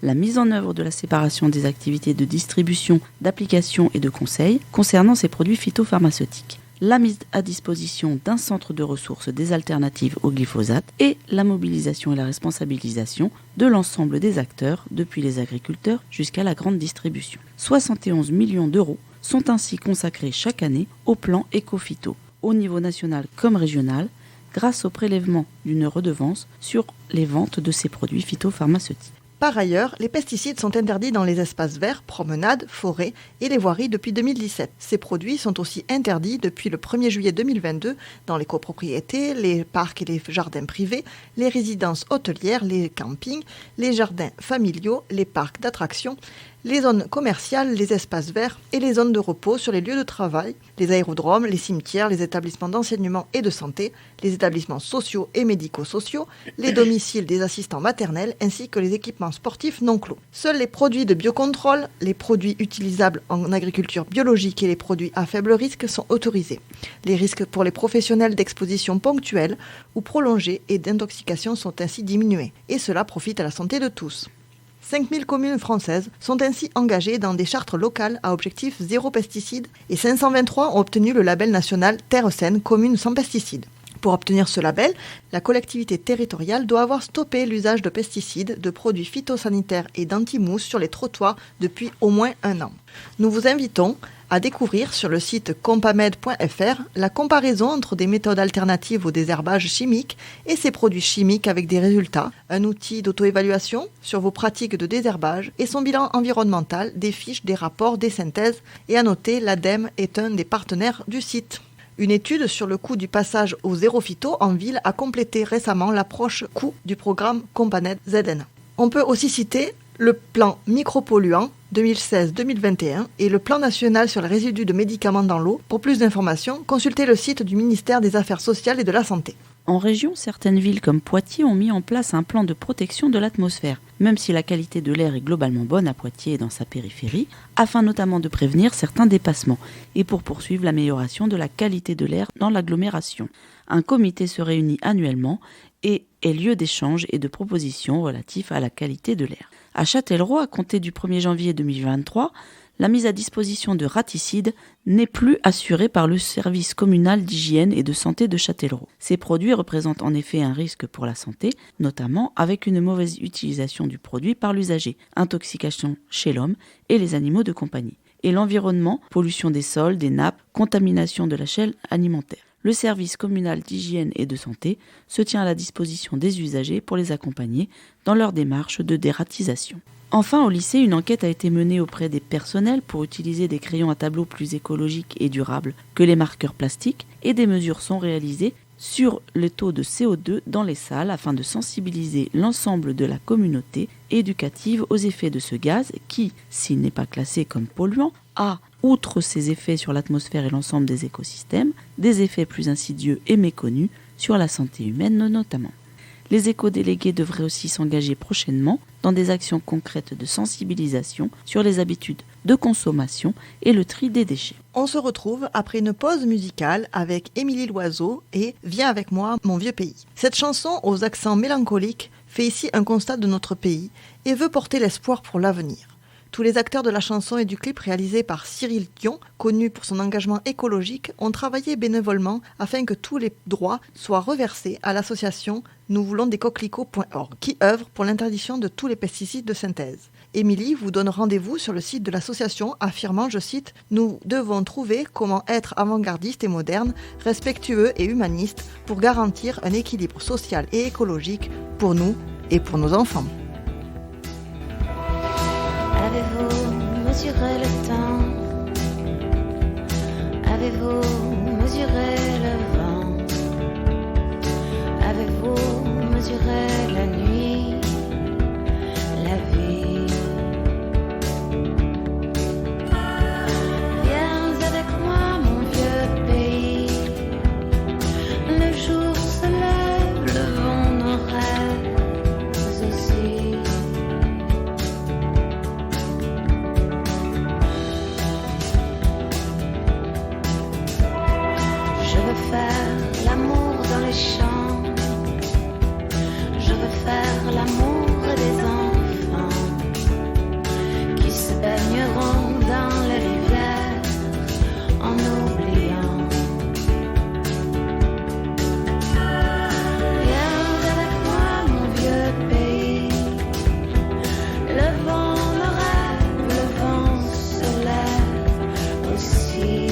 La mise en œuvre de la séparation des activités de distribution, d'application et de conseil concernant ces produits phytopharmaceutiques, la mise à disposition d'un centre de ressources des alternatives au glyphosate et la mobilisation et la responsabilisation de l'ensemble des acteurs, depuis les agriculteurs jusqu'à la grande distribution. 71 millions d'euros sont ainsi consacrés chaque année au plan Ecophyto, au niveau national comme régional, grâce au prélèvement d'une redevance sur les ventes de ces produits phytopharmaceutiques. Par ailleurs, les pesticides sont interdits dans les espaces verts, promenades, forêts et les voiries depuis 2017. Ces produits sont aussi interdits depuis le 1er juillet 2022 dans les copropriétés, les parcs et les jardins privés, les résidences hôtelières, les campings, les jardins familiaux, les parcs d'attractions, les zones commerciales, les espaces verts et les zones de repos sur les lieux de travail, les aérodromes, les cimetières, les établissements d'enseignement et de santé, les établissements sociaux et médico-sociaux, les domiciles des assistants maternels ainsi que les équipements sportifs non clos. Seuls les produits de biocontrôle, les produits utilisables en agriculture biologique et les produits à faible risque sont autorisés. Les risques pour les professionnels d'exposition ponctuelle ou prolongée et d'intoxication sont ainsi diminués et cela profite à la santé de tous. 5000 communes françaises sont ainsi engagées dans des chartes locales à objectif zéro pesticide et 523 ont obtenu le label national Terre Saine commune sans pesticides. Pour obtenir ce label, la collectivité territoriale doit avoir stoppé l'usage de pesticides, de produits phytosanitaires et d'antimousse sur les trottoirs depuis au moins 1 an. Nous vous invitons à découvrir sur le site compamed.fr la comparaison entre des méthodes alternatives au désherbage chimique et ces produits chimiques avec des résultats, un outil d'auto-évaluation sur vos pratiques de désherbage et son bilan environnemental, des fiches, des rapports, des synthèses. Et à noter, l'ADEME est un des partenaires du site. Une étude sur le coût du passage au zéro phyto en ville a complété récemment l'approche coût du programme Compamed ZN. On peut aussi citer le plan micropolluant 2016-2021 et le plan national sur les résidus de médicaments dans l'eau. Pour plus d'informations, consultez le site du ministère des Affaires sociales et de la Santé. En région, certaines villes comme Poitiers ont mis en place un plan de protection de l'atmosphère, même si la qualité de l'air est globalement bonne à Poitiers et dans sa périphérie, afin notamment de prévenir certains dépassements et pour poursuivre l'amélioration de la qualité de l'air dans l'agglomération. Un comité se réunit annuellement et est lieu d'échanges et de propositions relatifs à la qualité de l'air. À Châtellerault, à compter du 1er janvier 2023, la mise à disposition de raticides n'est plus assurée par le service communal d'hygiène et de santé de Châtellerault. Ces produits représentent en effet un risque pour la santé, notamment avec une mauvaise utilisation du produit par l'usager, intoxication chez l'homme et les animaux de compagnie. Et l'environnement, pollution des sols, des nappes, contamination de la chaîne alimentaire. Le service communal d'hygiène et de santé se tient à la disposition des usagers pour les accompagner dans leur démarche de dératisation. Enfin, au lycée, une enquête a été menée auprès des personnels pour utiliser des crayons à tableau plus écologiques et durables que les marqueurs plastiques, et des mesures sont réalisées sur le taux de CO2 dans les salles afin de sensibiliser l'ensemble de la communauté éducative aux effets de ce gaz qui, s'il n'est pas classé comme polluant, a, outre ses effets sur l'atmosphère et l'ensemble des écosystèmes, des effets plus insidieux et méconnus sur la santé humaine notamment. Les éco-délégués devraient aussi s'engager prochainement dans des actions concrètes de sensibilisation sur les habitudes de consommation et le tri des déchets. On se retrouve après une pause musicale avec Émilie Loiseau et Viens avec moi, mon vieux pays. Cette chanson aux accents mélancoliques fait ici un constat de notre pays et veut porter l'espoir pour l'avenir. Tous les acteurs de la chanson et du clip réalisé par Cyril Dion, connu pour son engagement écologique, ont travaillé bénévolement afin que tous les droits soient reversés à l'association Nous voulons des coquelicots.org, qui œuvre pour l'interdiction de tous les pesticides de synthèse. Émilie vous donne rendez-vous sur le site de l'association affirmant, je cite, « Nous devons trouver comment être avant-gardistes et modernes, respectueux et humanistes pour garantir un équilibre social et écologique pour nous et pour nos enfants. » Avez-vous mesuré le temps? Avez-vous mesuré le vent? Avez-vous mesuré la nuit, la vie? Viens avec moi, mon vieux pays. Le jour se lève, le vent nos rêves aussi. Je veux faire l'amour dans les champs. Je veux faire l'amour des enfants qui se baigneront dans les rivières en oubliant. Viens avec moi, mon vieux pays. Le vent me rêve, le vent se lève aussi.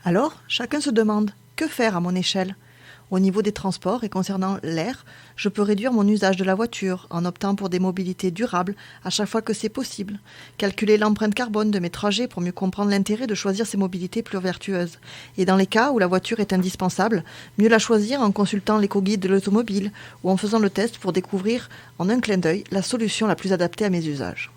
Alors, chacun se demande, que faire à mon échelle ? Au niveau des transports et concernant l'air, je peux réduire mon usage de la voiture en optant pour des mobilités durables à chaque fois que c'est possible. Calculer l'empreinte carbone de mes trajets pour mieux comprendre l'intérêt de choisir ces mobilités plus vertueuses. Et dans les cas où la voiture est indispensable, mieux la choisir en consultant l'éco-guide de l'automobile ou en faisant le test pour découvrir en un clin d'œil la solution la plus adaptée à mes usages.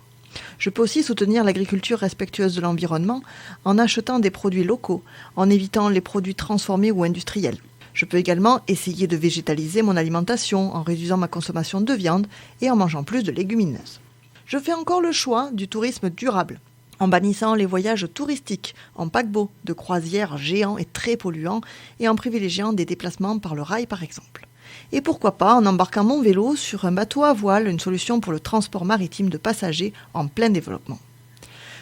Je peux aussi soutenir l'agriculture respectueuse de l'environnement en achetant des produits locaux, en évitant les produits transformés ou industriels. Je peux également essayer de végétaliser mon alimentation en réduisant ma consommation de viande et en mangeant plus de légumineuses. Je fais encore le choix du tourisme durable, en bannissant les voyages touristiques en paquebot, de croisières géants et très polluants, et en privilégiant des déplacements par le rail par exemple. Et pourquoi pas en embarquant mon vélo sur un bateau à voile, une solution pour le transport maritime de passagers en plein développement.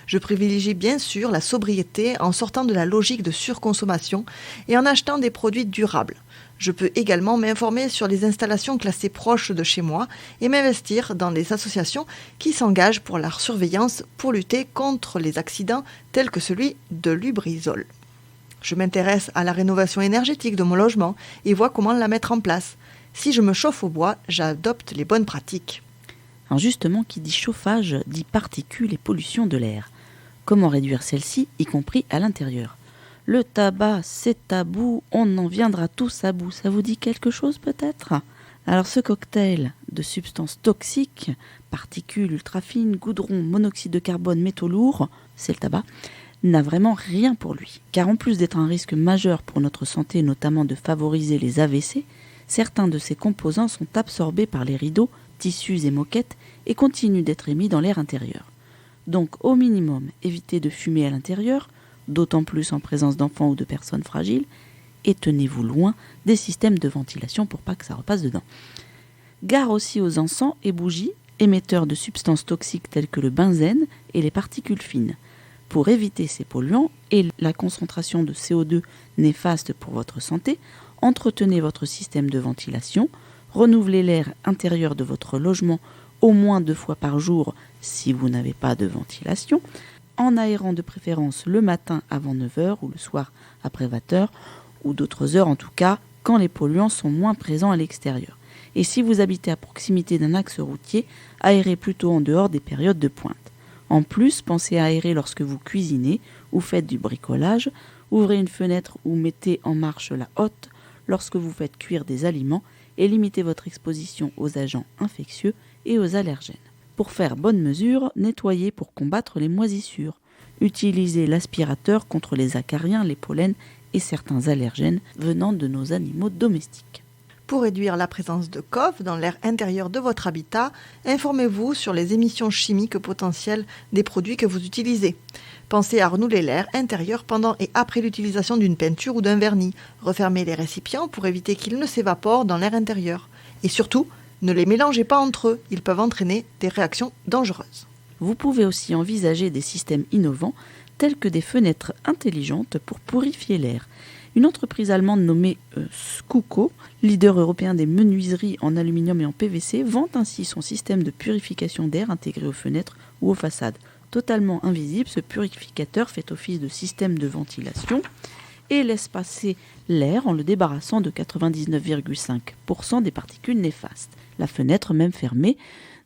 Je privilégie bien sûr la sobriété en sortant de la logique de surconsommation et en achetant des produits durables. Je peux également m'informer sur les installations classées proches de chez moi et m'investir dans des associations qui s'engagent pour leur surveillance pour lutter contre les accidents tels que celui de Lubrizol. Je m'intéresse à la rénovation énergétique de mon logement et vois comment la mettre en place. Si je me chauffe au bois, j'adopte les bonnes pratiques. Alors justement, qui dit chauffage, dit particules et pollution de l'air. Comment réduire celles-ci, y compris à l'intérieur ? Le tabac, c'est tabou, on en viendra tous à bout. Ça vous dit quelque chose peut-être ? Alors ce cocktail de substances toxiques, particules ultra-fines, goudron, monoxyde de carbone, métaux lourds, c'est le tabac, n'a vraiment rien pour lui. Car en plus d'être un risque majeur pour notre santé, notamment de favoriser les AVC, certains de ces composants sont absorbés par les rideaux, tissus et moquettes et continuent d'être émis dans l'air intérieur. Donc au minimum, évitez de fumer à l'intérieur, d'autant plus en présence d'enfants ou de personnes fragiles, et tenez-vous loin des systèmes de ventilation pour pas que ça repasse dedans. Gare aussi aux encens et bougies, émetteurs de substances toxiques telles que le benzène et les particules fines. Pour éviter ces polluants et la concentration de CO2 néfaste pour votre santé, entretenez votre système de ventilation, renouvelez l'air intérieur de votre logement au moins 2 fois par jour si vous n'avez pas de ventilation, en aérant de préférence le matin avant 9h ou le soir après 20h, ou d'autres heures en tout cas, quand les polluants sont moins présents à l'extérieur. Et si vous habitez à proximité d'un axe routier, aérez plutôt en dehors des périodes de pointe. En plus, pensez à aérer lorsque vous cuisinez ou faites du bricolage, ouvrez une fenêtre ou mettez en marche la hotte lorsque vous faites cuire des aliments et limitez votre exposition aux agents infectieux et aux allergènes. Pour faire bonne mesure, nettoyez pour combattre les moisissures. Utilisez l'aspirateur contre les acariens, les pollens et certains allergènes venant de nos animaux domestiques. Pour réduire la présence de COV dans l'air intérieur de votre habitat, informez-vous sur les émissions chimiques potentielles des produits que vous utilisez. Pensez à renouveler l'air intérieur pendant et après l'utilisation d'une peinture ou d'un vernis. Refermez les récipients pour éviter qu'ils ne s'évaporent dans l'air intérieur. Et surtout, ne les mélangez pas entre eux, ils peuvent entraîner des réactions dangereuses. Vous pouvez aussi envisager des systèmes innovants tels que des fenêtres intelligentes pour purifier l'air. Une entreprise allemande nommée Schuco, leader européen des menuiseries en aluminium et en PVC, vend ainsi son système de purification d'air intégré aux fenêtres ou aux façades. Totalement invisible, ce purificateur fait office de système de ventilation et laisse passer l'air en le débarrassant de 99,5% des particules néfastes. La fenêtre, même fermée,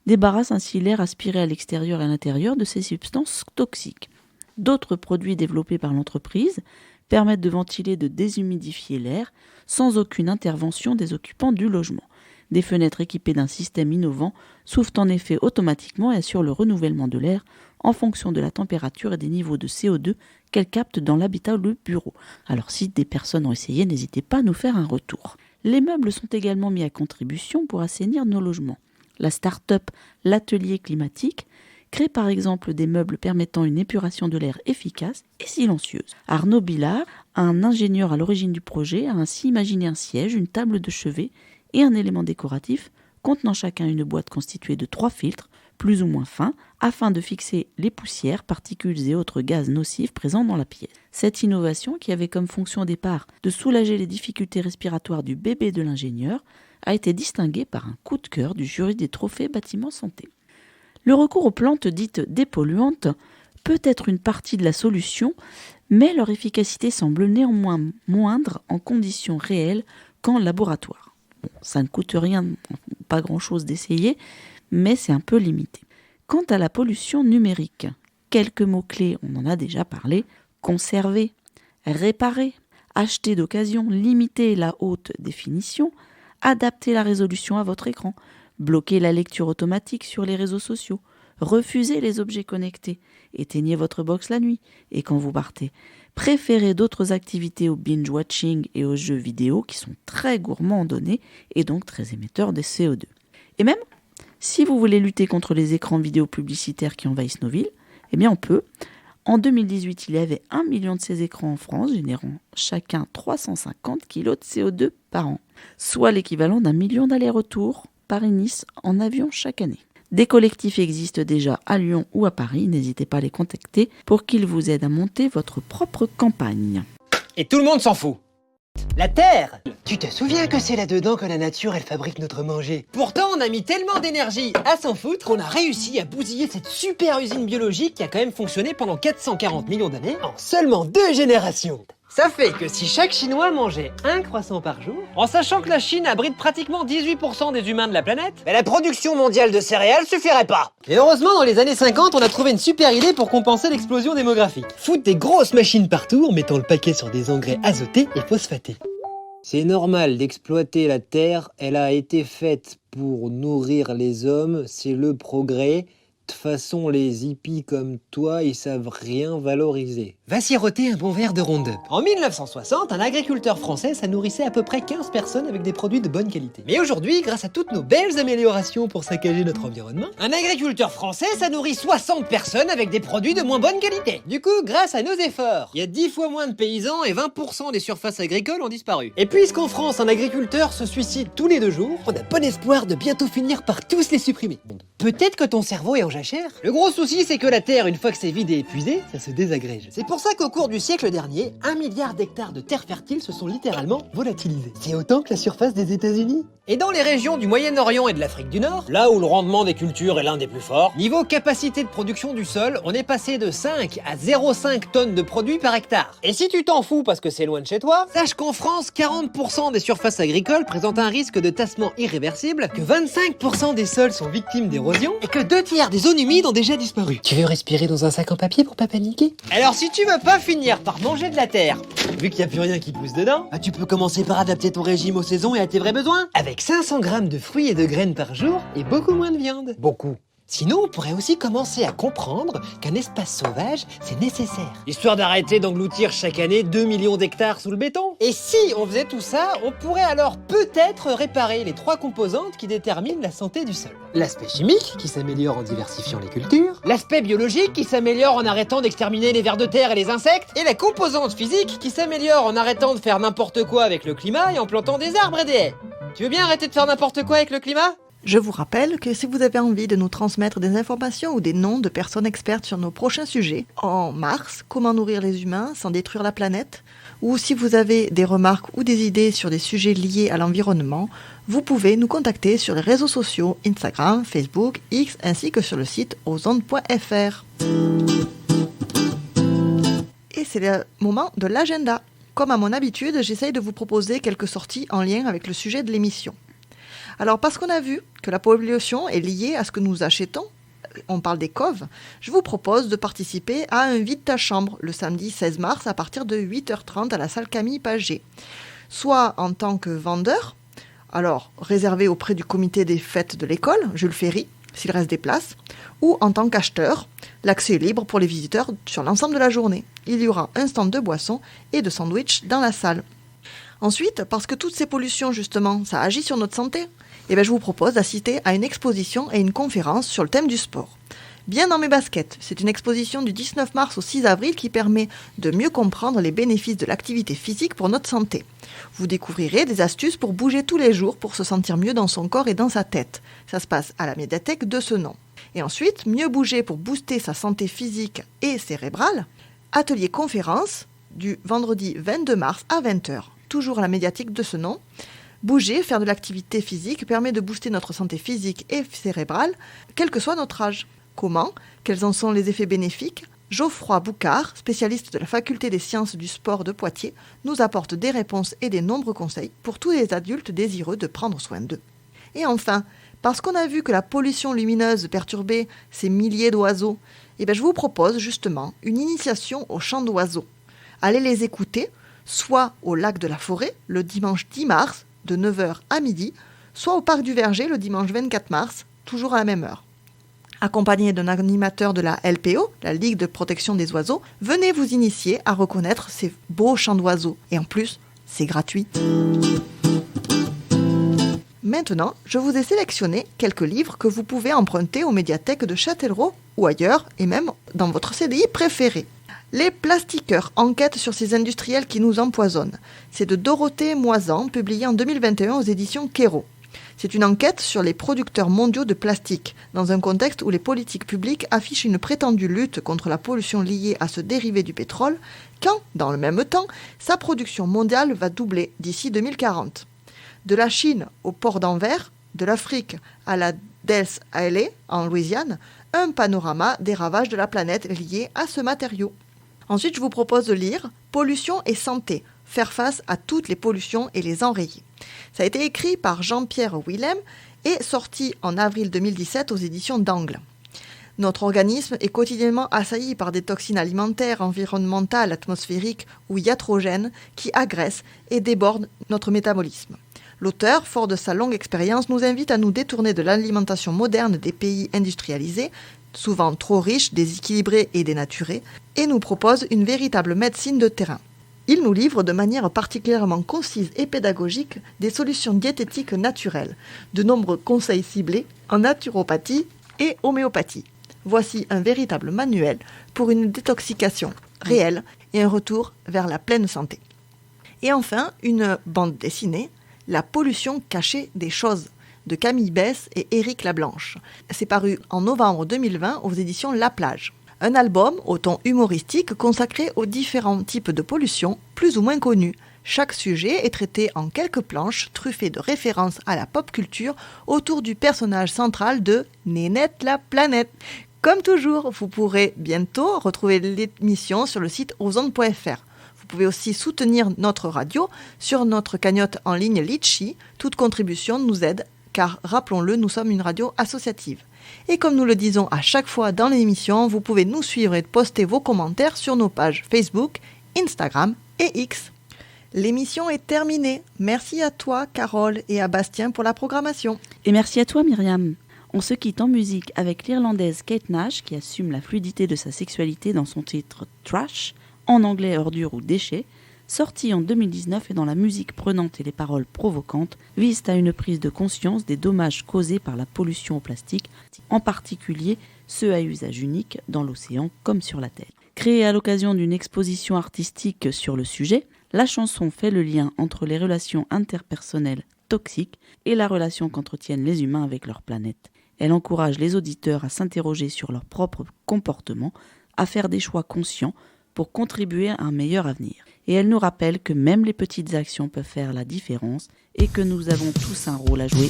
débarrasse ainsi l'air aspiré à l'extérieur et à l'intérieur de ces substances toxiques. D'autres produits développés par l'entreprise permettent de ventiler et de déshumidifier l'air sans aucune intervention des occupants du logement. Des fenêtres équipées d'un système innovant s'ouvrent en effet automatiquement et assurent le renouvellement de l'air en fonction de la température et des niveaux de CO2 qu'elles captent dans l'habitat ou le bureau. Alors si des personnes ont essayé, n'hésitez pas à nous faire un retour. Les meubles sont également mis à contribution pour assainir nos logements. La start-up L'Atelier Climatique crée par exemple des meubles permettant une épuration de l'air efficace et silencieuse. Arnaud Billard, un ingénieur à l'origine du projet, a ainsi imaginé un siège, une table de chevet et un élément décoratif contenant chacun une boîte constituée de 3 filtres, plus ou moins fins, afin de fixer les poussières, particules et autres gaz nocifs présents dans la pièce. Cette innovation, qui avait comme fonction au départ de soulager les difficultés respiratoires du bébé de l'ingénieur, a été distinguée par un coup de cœur du jury des trophées bâtiments santé. Le recours aux plantes dites dépolluantes peut être une partie de la solution, mais leur efficacité semble néanmoins moindre en conditions réelles qu'en laboratoire. Bon, ça ne coûte rien, pas grand-chose d'essayer, mais c'est un peu limité. Quant à la pollution numérique, quelques mots-clés, on en a déjà parlé: conserver, réparer, acheter d'occasion, limiter la haute définition, adapter la résolution à votre écran, bloquer la lecture automatique sur les réseaux sociaux, refuser les objets connectés, éteignez votre box la nuit et quand vous partez, préférez d'autres activités au binge-watching et aux jeux vidéo qui sont très gourmands en données et donc très émetteurs de CO2. Et même, si vous voulez lutter contre les écrans vidéo publicitaires qui envahissent nos villes, eh bien on peut. En 2018, il y avait 1 million de ces écrans en France, générant chacun 350 kg de CO2 par an, soit l'équivalent d'1 million d'allers-retours Paris-Nice en avion chaque année. Des collectifs existent déjà à Lyon ou à Paris, n'hésitez pas à les contacter pour qu'ils vous aident à monter votre propre campagne. Et tout le monde s'en fout. La Terre! Tu te souviens que c'est là-dedans que la nature, elle fabrique notre manger? Pourtant, on a mis tellement d'énergie à s'en foutre qu'on a réussi à bousiller cette super usine biologique qui a quand même fonctionné pendant 440 millions d'années en seulement 2 générations. Ça fait que si chaque Chinois mangeait un croissant par jour, en sachant que la Chine abrite pratiquement 18% des humains de la planète, la production mondiale de céréales suffirait pas. Et heureusement, dans les années 50, on a trouvé une super idée pour compenser l'explosion démographique. Foutre des grosses machines partout en mettant le paquet sur des engrais azotés et phosphatés. C'est normal d'exploiter la terre, elle a été faite pour nourrir les hommes, c'est le progrès. De toute façon, les hippies comme toi, ils savent rien valoriser. Va siroter un bon verre de Roundup. En 1960, un agriculteur français, ça nourrissait à peu près 15 personnes avec des produits de bonne qualité. Mais aujourd'hui, grâce à toutes nos belles améliorations pour saccager notre environnement, un agriculteur français, ça nourrit 60 personnes avec des produits de moins bonne qualité. Du coup, grâce à nos efforts, il y a 10 fois moins de paysans et 20% des surfaces agricoles ont disparu. Et puisqu'en France, un agriculteur se suicide tous les 2 jours, on a bon espoir de bientôt finir par tous les supprimer. Peut-être que ton cerveau est en jachère. Le gros souci, c'est que la terre, une fois que c'est vide et épuisé, ça se désagrège. C'est pour ça qu'au cours du siècle dernier, 1 milliard d'hectares de terres fertiles se sont littéralement volatilisés. C'est autant que la surface des États-Unis. Et dans les régions du Moyen-Orient et de l'Afrique du Nord, là où le rendement des cultures est l'un des plus forts, niveau capacité de production du sol, on est passé de 5 à 0,5 tonnes de produits par hectare. Et si tu t'en fous parce que c'est loin de chez toi, sache qu'en France, 40% des surfaces agricoles présentent un risque de tassement irréversible, que 25% des sols sont victimes d'érosion et que 2 tiers des zones humides ont déjà disparu. Tu veux respirer dans un sac en papier pour pas paniquer? Alors si tu veux pas finir par manger de la terre, vu qu'il n'y a plus rien qui pousse dedans, tu peux commencer par adapter ton régime aux saisons et à tes vrais besoins. Avec 500 grammes de fruits et de graines par jour et beaucoup moins de viande. Beaucoup. Sinon, on pourrait aussi commencer à comprendre qu'un espace sauvage, c'est nécessaire. Histoire d'arrêter d'engloutir chaque année 2 millions d'hectares sous le béton. Et si on faisait tout ça, on pourrait alors peut-être réparer les 3 composantes qui déterminent la santé du sol. L'aspect chimique, qui s'améliore en diversifiant les cultures. L'aspect biologique, qui s'améliore en arrêtant d'exterminer les vers de terre et les insectes. Et la composante physique, qui s'améliore en arrêtant de faire n'importe quoi avec le climat et en plantant des arbres et des haies. Tu veux bien arrêter de faire n'importe quoi avec le climat ? Je vous rappelle que si vous avez envie de nous transmettre des informations ou des noms de personnes expertes sur nos prochains sujets, en mars, comment nourrir les humains sans détruire la planète, ou si vous avez des remarques ou des idées sur des sujets liés à l'environnement, vous pouvez nous contacter sur les réseaux sociaux Instagram, Facebook, X, ainsi que sur le site ozonde.fr. Et c'est le moment de l'agenda. Comme à mon habitude, j'essaye de vous proposer quelques sorties en lien avec le sujet de l'émission. Alors, parce qu'on a vu que la pollution est liée à ce que nous achetons, on parle des coves, je vous propose de participer à un Vide ta chambre le samedi 16 mars à partir de 8h30 à la salle Camille Paget. Soit en tant que vendeur, alors réservé auprès du comité des fêtes de l'école, Jules Ferry, s'il reste des places, ou en tant qu'acheteur, l'accès est libre pour les visiteurs sur l'ensemble de la journée. Il y aura un stand de boissons et de sandwich dans la salle. Ensuite, parce que toutes ces pollutions, justement, ça agit sur notre santé, je vous propose d'assister à une exposition et une conférence sur le thème du sport. Bien dans mes baskets, c'est une exposition du 19 mars au 6 avril qui permet de mieux comprendre les bénéfices de l'activité physique pour notre santé. Vous découvrirez des astuces pour bouger tous les jours pour se sentir mieux dans son corps et dans sa tête. Ça se passe à la médiathèque de Senon. Et ensuite, mieux bouger pour booster sa santé physique et cérébrale. Atelier conférence du vendredi 22 mars à 20h, toujours à la médiathèque de Senon. Bouger, faire de l'activité physique permet de booster notre santé physique et cérébrale, quel que soit notre âge. Comment ? Quels en sont les effets bénéfiques ? Geoffroy Boucard, spécialiste de la faculté des sciences du sport de Poitiers, nous apporte des réponses et des nombreux conseils pour tous les adultes désireux de prendre soin d'eux. Et enfin, parce qu'on a vu que la pollution lumineuse perturbait ces milliers d'oiseaux, je vous propose justement une initiation au chant d'oiseaux. Allez les écouter, soit au lac de la Forêt, le dimanche 10 mars, de 9h à midi, soit au parc du Verger, le dimanche 24 mars, toujours à la même heure. Accompagné d'un animateur de la LPO, la Ligue de protection des oiseaux, venez vous initier à reconnaître ces beaux chants d'oiseaux. Et en plus, c'est gratuit. Maintenant, je vous ai sélectionné quelques livres que vous pouvez emprunter aux médiathèques de Châtellerault ou ailleurs, et même dans votre CDI préféré. Les plastiqueurs enquêtent sur ces industriels qui nous empoisonnent. C'est de Dorothée Moisan, publié en 2021 aux éditions Kero. C'est une enquête sur les producteurs mondiaux de plastique, dans un contexte où les politiques publiques affichent une prétendue lutte contre la pollution liée à ce dérivé du pétrole, quand, dans le même temps, sa production mondiale va doubler d'ici 2040. De la Chine au port d'Anvers, de l'Afrique à la Dells Valley, en Louisiane, un panorama des ravages de la planète liés à ce matériau. Ensuite, je vous propose de lire « Pollution et santé », faire face à toutes les pollutions et les enrayer. Ça a été écrit par Jean-Pierre Willem et sorti en avril 2017 aux éditions d'Angle. Notre organisme est quotidiennement assailli par des toxines alimentaires, environnementales, atmosphériques ou iatrogènes qui agressent et débordent notre métabolisme. L'auteur, fort de sa longue expérience, nous invite à nous détourner de l'alimentation moderne des pays industrialisés, souvent trop riches, déséquilibrés et dénaturés, et nous propose une véritable médecine de terrain. Il nous livre de manière particulièrement concise et pédagogique des solutions diététiques naturelles, de nombreux conseils ciblés en naturopathie et homéopathie. Voici un véritable manuel pour une détoxication réelle et un retour vers la pleine santé. Et enfin, une bande dessinée, La pollution cachée des choses, de Camille Besse et Éric Lablanche. C'est paru en novembre 2020 aux éditions La Plage. Un album au ton humoristique consacré aux différents types de pollution, plus ou moins connus. Chaque sujet est traité en quelques planches truffées de références à la pop culture autour du personnage central de Nénette la planète. Comme toujours, vous pourrez bientôt retrouver l'émission sur le site ozone.fr. Vous pouvez aussi soutenir notre radio sur notre cagnotte en ligne Litchi. Toute contribution nous aide, car rappelons-le, nous sommes une radio associative. Et comme nous le disons à chaque fois dans l'émission, vous pouvez nous suivre et poster vos commentaires sur nos pages Facebook, Instagram et X. L'émission est terminée. Merci à toi, Carole, et à Bastien pour la programmation. Et merci à toi, Myriam. On se quitte en musique avec l'Irlandaise Kate Nash qui assume la fluidité de sa sexualité dans son titre Trash, en anglais ordure ou déchet, sorti en 2019 et dont la musique prenante et les paroles provocantes visent à une prise de conscience des dommages causés par la pollution au plastique, en particulier ceux à usage unique dans l'océan comme sur la Terre. Créée à l'occasion d'une exposition artistique sur le sujet, la chanson fait le lien entre les relations interpersonnelles toxiques et la relation qu'entretiennent les humains avec leur planète. Elle encourage les auditeurs à s'interroger sur leur propre comportement, à faire des choix conscients pour contribuer à un meilleur avenir. Et elle nous rappelle que même les petites actions peuvent faire la différence et que nous avons tous un rôle à jouer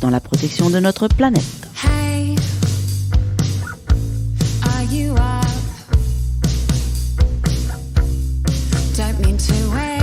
dans la protection de notre planète. Hey, are you up? Don't mean to wait.